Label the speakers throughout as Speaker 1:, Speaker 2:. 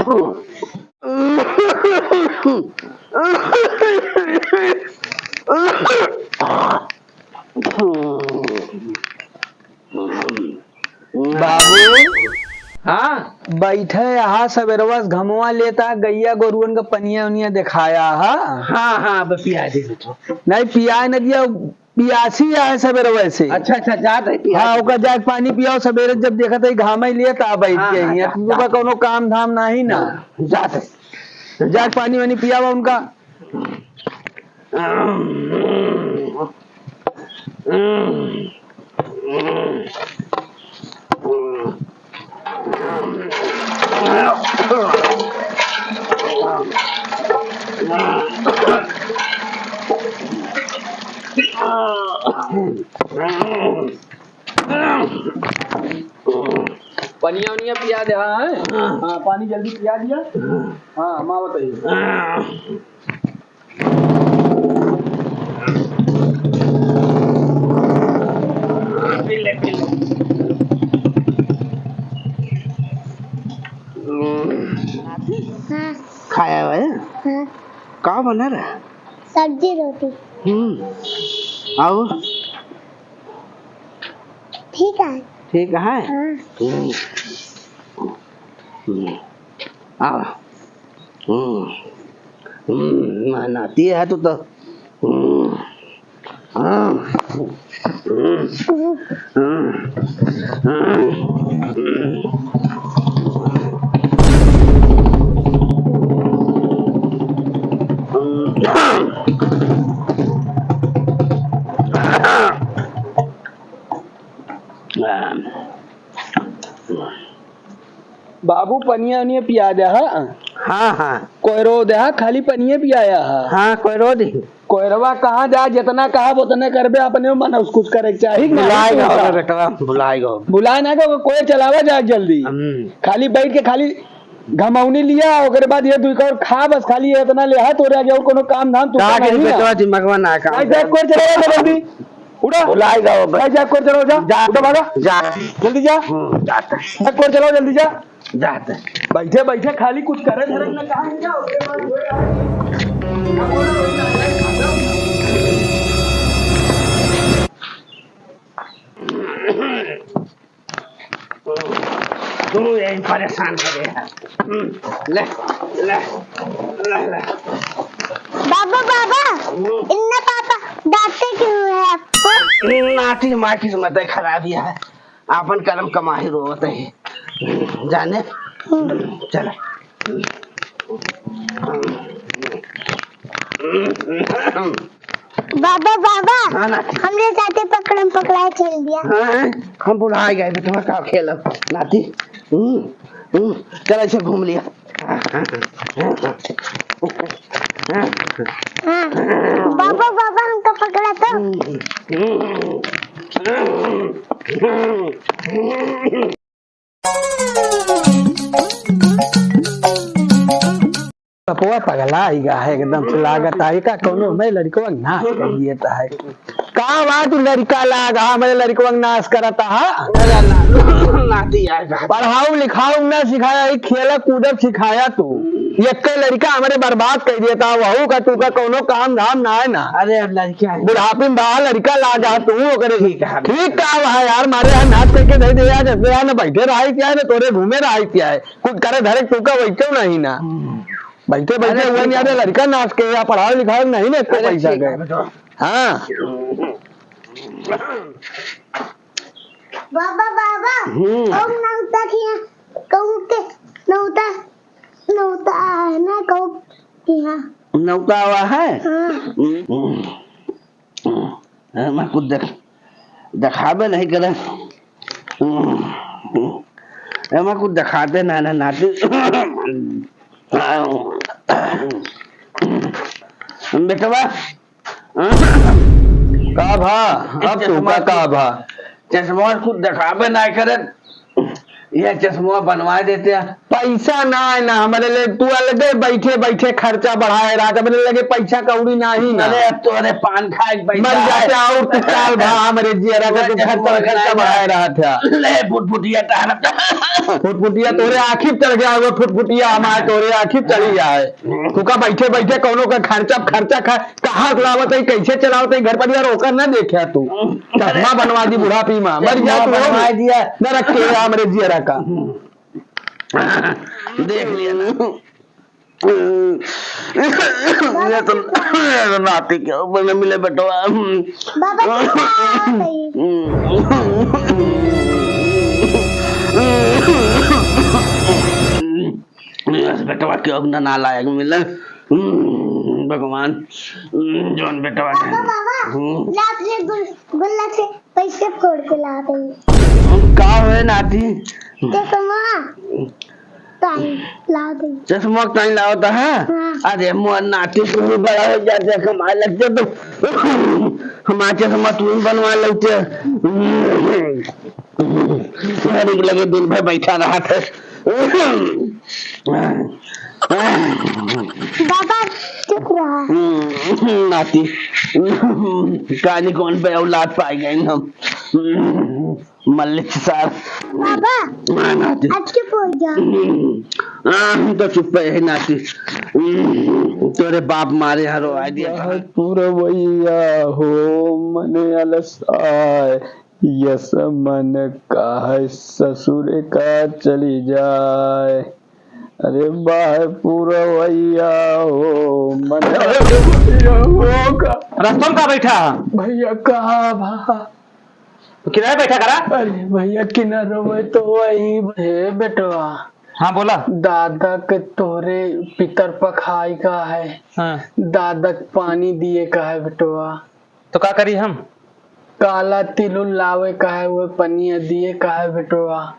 Speaker 1: बाबू
Speaker 2: हाँ
Speaker 1: बैठे यहाँ सवेरवा घमवा लेता गैया गोरुअन का पनिया उनिया दिखाया हा
Speaker 2: हाँ हाँ बस पिया दे बेटो।
Speaker 1: नहीं पिया न दिया पियासी है सवेरवा से।
Speaker 2: अच्छा अच्छा जात है पिया।
Speaker 1: हाँ ओका जाके पानी पियाओ सवेरे जब देखा था घामा ही लेता बैठ
Speaker 2: हाँ,
Speaker 1: के
Speaker 2: हाँ,
Speaker 1: यहाँ तुमका कोनो काम धाम नहीं ना
Speaker 2: जात है
Speaker 1: जाके पानी वानी पियावा उनका।
Speaker 2: पनिया उनिया पिया दे। हाँ हाँ पानी जल्दी पिया दिया। हाँ माँ बताइए।
Speaker 3: हाँ
Speaker 2: खाया हुआ है
Speaker 3: हाँ
Speaker 2: का बना रहा?
Speaker 3: सब्जी रोटी
Speaker 2: आओ
Speaker 3: ठीक है।
Speaker 2: ठीक है।
Speaker 3: हाँ
Speaker 2: आओ नाती है तो
Speaker 1: बाबू पनिया उनिया पिया दे हा।
Speaker 2: हाँ हाँ
Speaker 1: कोयरो दे हा खाली पनिया पियाया हा।
Speaker 2: हाँ कोई रो दी
Speaker 1: कोयरवा कहाँ जा जितना कहा उतने करबे अपने मन कुछ करे चाहिए
Speaker 2: बुलाएगा बेटा बुलाएगा।
Speaker 1: बुलाए ना को कोई चलावा जाए जल्दी खाली बैठ के खाली घमौनी लिया ओकरे बाद ये दुई और खा बस खाली इतना ले हा तोरे आगे और कोनो काम धाम तू
Speaker 2: बेटा दिमाग ना काम
Speaker 1: कोई चलावा जल्दी उड़ा
Speaker 2: बुलाएगा
Speaker 1: भाई जा कोई चलो जा उठो भागा
Speaker 2: जा
Speaker 1: जल्दी जा
Speaker 2: जाता
Speaker 1: कोई चलो जल्दी जा
Speaker 2: जाता
Speaker 1: बैठे बैठे खाली कुछ करे धरम ना कहा जा ओकरे बाद
Speaker 2: तू यही परेशान करे है। ले ले ले ले
Speaker 3: बाबा बाबा इन्ना पापा डांटते क्यों है आपको?
Speaker 2: नाटी माटी से मत खराबी है अपन कर्म कमाही रोवत है जाने चल
Speaker 3: बाबा बाबा
Speaker 2: हाँ ना
Speaker 3: हमरे साथे पकड़म पकड़ाई खेल दिया।
Speaker 2: हाँ हम बुलाए गए बेटा का खेलब नाती चल ऐसे घूम लिया।
Speaker 3: हाँ बाबा बाबा हमको पकड़ा तो
Speaker 1: पपुआ पगला ही गा है एकदम से लागत है का कोनो मैं लड़को नाश कर दिए ता है का बात लड़का लागा मेरे लड़को नाश करता हा
Speaker 2: नाती यार
Speaker 1: पढ़ाऊ लिखाऊ ना सिखाया एक खेला कूदब सिखाया तू एक लड़का हमारे बर्बाद कर दिया था वहू का तू का कोनो काम धाम ना है ना।
Speaker 2: अरे लड़का
Speaker 1: बुढ़ापे में बाहर लड़का ला जा तू ओकरे
Speaker 2: ठीक है
Speaker 1: ठीक का है यार मारे यहाँ नाच करके दे दे यार ना बैठे रहा क्या है ना तोरे घूमे रहा क्या है कुछ करे धरे तू का बैठो नहीं ना बैठे बैठे हुआ नहीं यार लड़का नाच के या पढ़ाओ लिखाओ नहीं ना इतना पैसा गए। हाँ
Speaker 3: बाबा बाबा ओम नौता किया कहूँ के नौता नौता है ना कहूँ किया
Speaker 2: नौता हुआ है।
Speaker 3: हाँ
Speaker 2: मैं कुछ दिखावे नहीं करे मैं कुछ दिखाते ना ना नाती बेटवा
Speaker 1: का भा अब तू का भा
Speaker 2: चश्मा खुद दिखावे ना करे ये चश्मा बनवा देते हैं।
Speaker 1: पैसा ना है ना हमारे लिए, तू अलगे बैठे बैठे खर्चा बढ़ाए रहा था, मेरे लगे पैसा कौड़ी ना ही ना।
Speaker 2: अरे तोरे पान खाए के पैसा
Speaker 1: मर जाते
Speaker 2: है।
Speaker 1: और तू चाल भा हमारे जियरा का तू खर्चा बढ़ाए रहा था।
Speaker 2: ले फुटफुटिया टहलता
Speaker 1: फुटफुटिया तोरे आखिर चल गया वो, फुटफुटिया हमारे तोरे आखिर चली जाए। तू का बैठे बैठे कोनो का खर्चा कहाँ लावत है, कैसे चलावत है, घर परिवार होकर ना देखा तू। चश्मा बनवा दी बुढ़ापी में, मर जा तू,
Speaker 2: बनवा दिया।
Speaker 1: न रखे हमारे जियरा का।
Speaker 2: देख लिया ना ये तो नाती क्यों बने मिले बेटवा।
Speaker 3: बाबा
Speaker 2: बेटवा क्यों ना लायक मिले भगवान। जोन बेटवा
Speaker 3: लाख से गुल्ला से पैसे फोड़ के ला दे।
Speaker 2: का है नाती
Speaker 3: चश्मा टाइम ला दे।
Speaker 2: चश्मा कहीं लाता है।
Speaker 3: हाँ।
Speaker 2: अरे मोर नाती तू भी बड़ा हो जाते कमाए लगते तो हमारे चश्मा तू भी बनवा लगते। लगे दिन भर बैठा रहा था।
Speaker 3: बाबा चुप रहा।
Speaker 2: नाती कहानी कौन पे औलाद पाई गई हम मल्लिक साहब।
Speaker 3: बाबा
Speaker 2: नाती
Speaker 3: आज चुप हो जा।
Speaker 2: तो चुप है नाती। तोरे बाप मारे हरो आइडिया
Speaker 1: पूरा भैया हो मने अलसाय, यस मन काहे ससुर का चली जाए। अरे बाहर पूरा भैया हो मन
Speaker 4: रास्ता में कहाँ बैठा?
Speaker 1: भैया कहाँ भा?
Speaker 4: तो किराए बैठा करा?
Speaker 1: अरे भैया किनारो में तो वही है बेटवा।
Speaker 4: हाँ बोला।
Speaker 1: दादा के तोरे पितर पखाई का है।
Speaker 4: हाँ।
Speaker 1: दादा के पानी दिए का है बेटवा।
Speaker 4: तो क्या करी हम?
Speaker 1: काला तिल लावे का है, वो पनिया दिए का है बेटवा।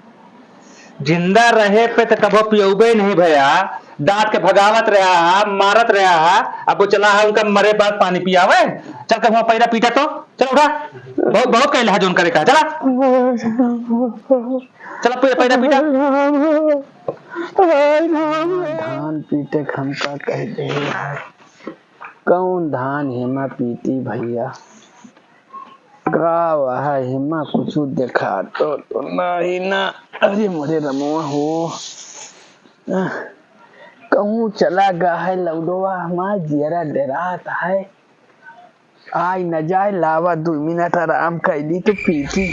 Speaker 4: जिंदा रहे पे तो कभो पियोबे नहीं भैया, दांत के भगावत रहा मारत रहा, अब वो चला है उनका मरे बाद पानी पियावे। चल कर वहां पैरा पीटा तो चल उठा, बहुत बहुत कहला है जोन करे का। चला चला पैरा पीटा।
Speaker 1: धान पीटे खमका कह दे, कौन धान हेमा पीती भैया। का वह हेमा कुछ देखा तो नहीं ना। अरे मोरे रमुआ हो कहूँ चला गया है लौडवा, हमारा जियरा डरात है। आई न जाए लावा 2 मिनट आराम कर ली तो पीती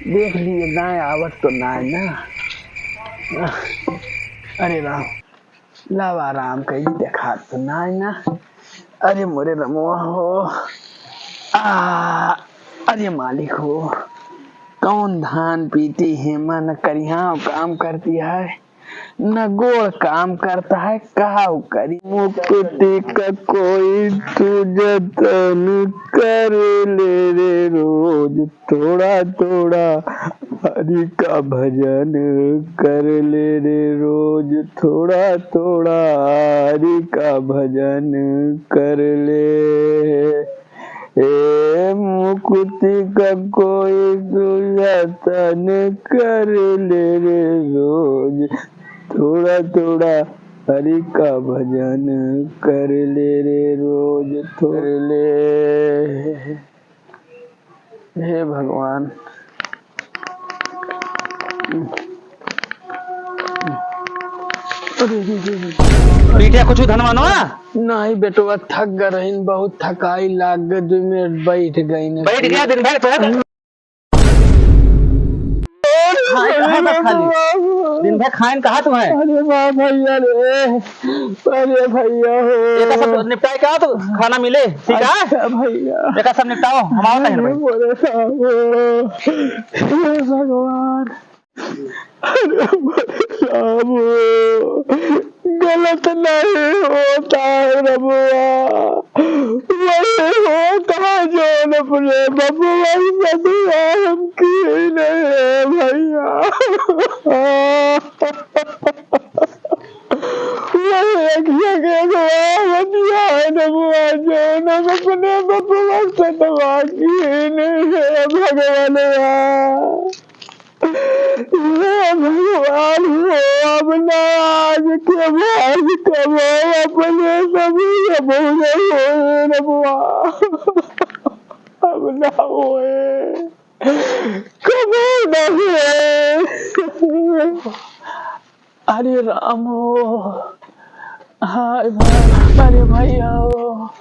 Speaker 1: देख लिए ना आवत तो ना ना। अरे राम लावा आराम कर ली देखा तो ना। अरे मोरे रमुआ हो अरे मालिक हो कौन धान पीती हेमा न करिया काम करती है न गोड़ काम करता है। कहा करी मुक्ति का कोई तू जतन कर ले रे रोज, थोड़ा थोड़ा हरि का भजन कर ले रे रोज, थोड़ा थोड़ा हरि का भजन कर ले। ए मुक्ति का कोई दुयतन कर ले रे रोज, थोड़ा थोड़ा हरि का भजन कर ले रे रोज थोड़े ले। हे भगवान
Speaker 4: पीठे कुछ धनवानो
Speaker 1: नहीं बेटवा थक गई, बहुत थकाई लाग गई, 2 मिनट बैठ गई।
Speaker 4: बैठ गया दिन भर तो दिन भर खाए कहा तुम है।
Speaker 1: अरे वाह भैया रे, अरे भैया
Speaker 4: एक सब
Speaker 1: हो
Speaker 4: निपटाए क्या तो खाना मिले ठीक है
Speaker 1: अच्छा भैया।
Speaker 4: एक सब निपटाओ हमारा नहीं भाई।
Speaker 1: बोले हे भगवान, अरे बोले साहब गलत नहीं होता है रबुआ, वही हो कहा जो अपने बबुआ बबुआ हम की नहीं है भैया। वही एक जगह दिया है रबुआ जो अपने बबुआ से दवा की नहीं है भगवान। हे भगवान हो अपना आज के बाद कबो अपने सभी बोले होए रबुआ अब ना होए कबो ना हुए। अरे राम हो हाय अरे भैया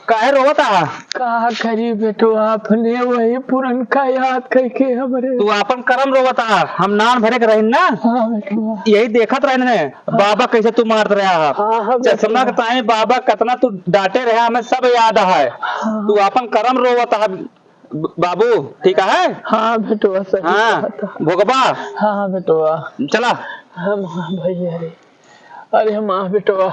Speaker 4: काहे रोवता?
Speaker 1: का करी बेटो आपने वही पुरन का याद करके हमरे।
Speaker 4: तू अपन कर्म रोवता, हम नान भरे के रही ना।
Speaker 1: हाँ बेटो
Speaker 4: यही देखत रहे ने बाबा कैसे तू मारत रहा।
Speaker 1: हाँ
Speaker 4: चश्मा के ताई बाबा कितना तू डांटे रहा हमें सब याद है। तू अपन कर्म रोवता बाबू, ठीक है?
Speaker 1: हाँ बेटो सही
Speaker 4: हाँ
Speaker 1: बात है।
Speaker 4: भोगबा।
Speaker 1: हाँ बेटो
Speaker 4: चला
Speaker 1: हम भैया रे अरे माँ बेटो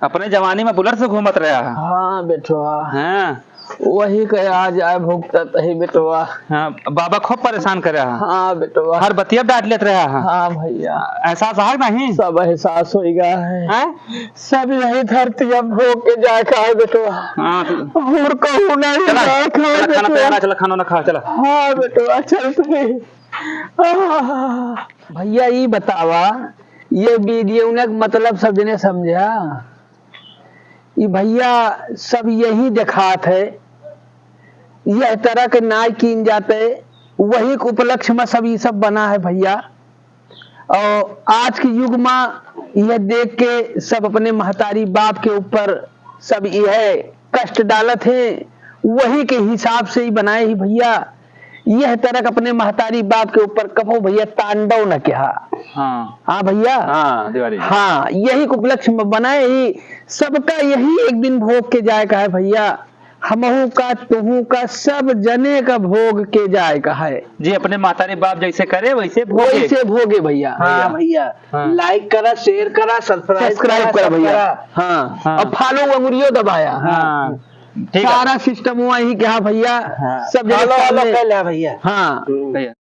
Speaker 4: अपने जवानी में बुलेट से घूमत रहा।
Speaker 1: हाँ बेटो
Speaker 4: हाँ
Speaker 1: वही के आ जाए भुगता तही बेटो।
Speaker 4: हाँ बाबा खूब परेशान कर रहा।
Speaker 1: हाँ बेटो
Speaker 4: हर बतिया डांट लेत रहा।
Speaker 1: हाँ भैया
Speaker 4: एहसास है नहीं?
Speaker 1: सब एहसास हो गया है।
Speaker 4: हैं?
Speaker 1: सब यही धरती अब भोग के जाए खाए बेटो।
Speaker 4: हाँ
Speaker 1: और कहूँ नहीं
Speaker 4: चला
Speaker 1: जाए खाए
Speaker 4: चला, खाना
Speaker 1: बेटो।
Speaker 4: तैयार, चला खाना ना खा चला।
Speaker 1: हाँ बेटो चलते भैया ये बतावा ये वीडियो ने मतलब सब जने समझा? ये भैया सब यही दिखात है यह तरह के नाय कीन जाते वही के उपलक्ष्य में सब ये सब बना है भैया। और आज के युग में यह देख के सब अपने महतारी बाप के ऊपर सब यह कष्ट डालत है वही के हिसाब से ही बनाए ही भैया। यह तरह अपने महतारी बाप के ऊपर कहो भैया तांडव न कहा। हाँ भैया
Speaker 4: हाँ दिवाली।
Speaker 1: हाँ यही उपलक्ष्य में बनाए ही सबका यही एक दिन भोग के जाए का है भैया। हमहू का तुहू का सब जने का भोग के जाए का है।
Speaker 4: जी अपने मातारी बाप जैसे करे वैसे भोगे।
Speaker 1: वैसे भोगे भैया।
Speaker 2: हाँ भैया
Speaker 4: हाँ।
Speaker 2: लाइक करा, शेयर करा,
Speaker 1: सब्सक्राइब करा भैया। हाँ
Speaker 4: हाँ।
Speaker 1: और फॉलो अंगुरियो दबाया।
Speaker 4: हाँ ठीक है।
Speaker 1: सारा सिस्टम वही क्या भैया
Speaker 2: हाँ।
Speaker 1: सब जने
Speaker 2: हेलो
Speaker 1: सामने-
Speaker 2: कर लिया भैया।
Speaker 1: हाँ
Speaker 4: भैया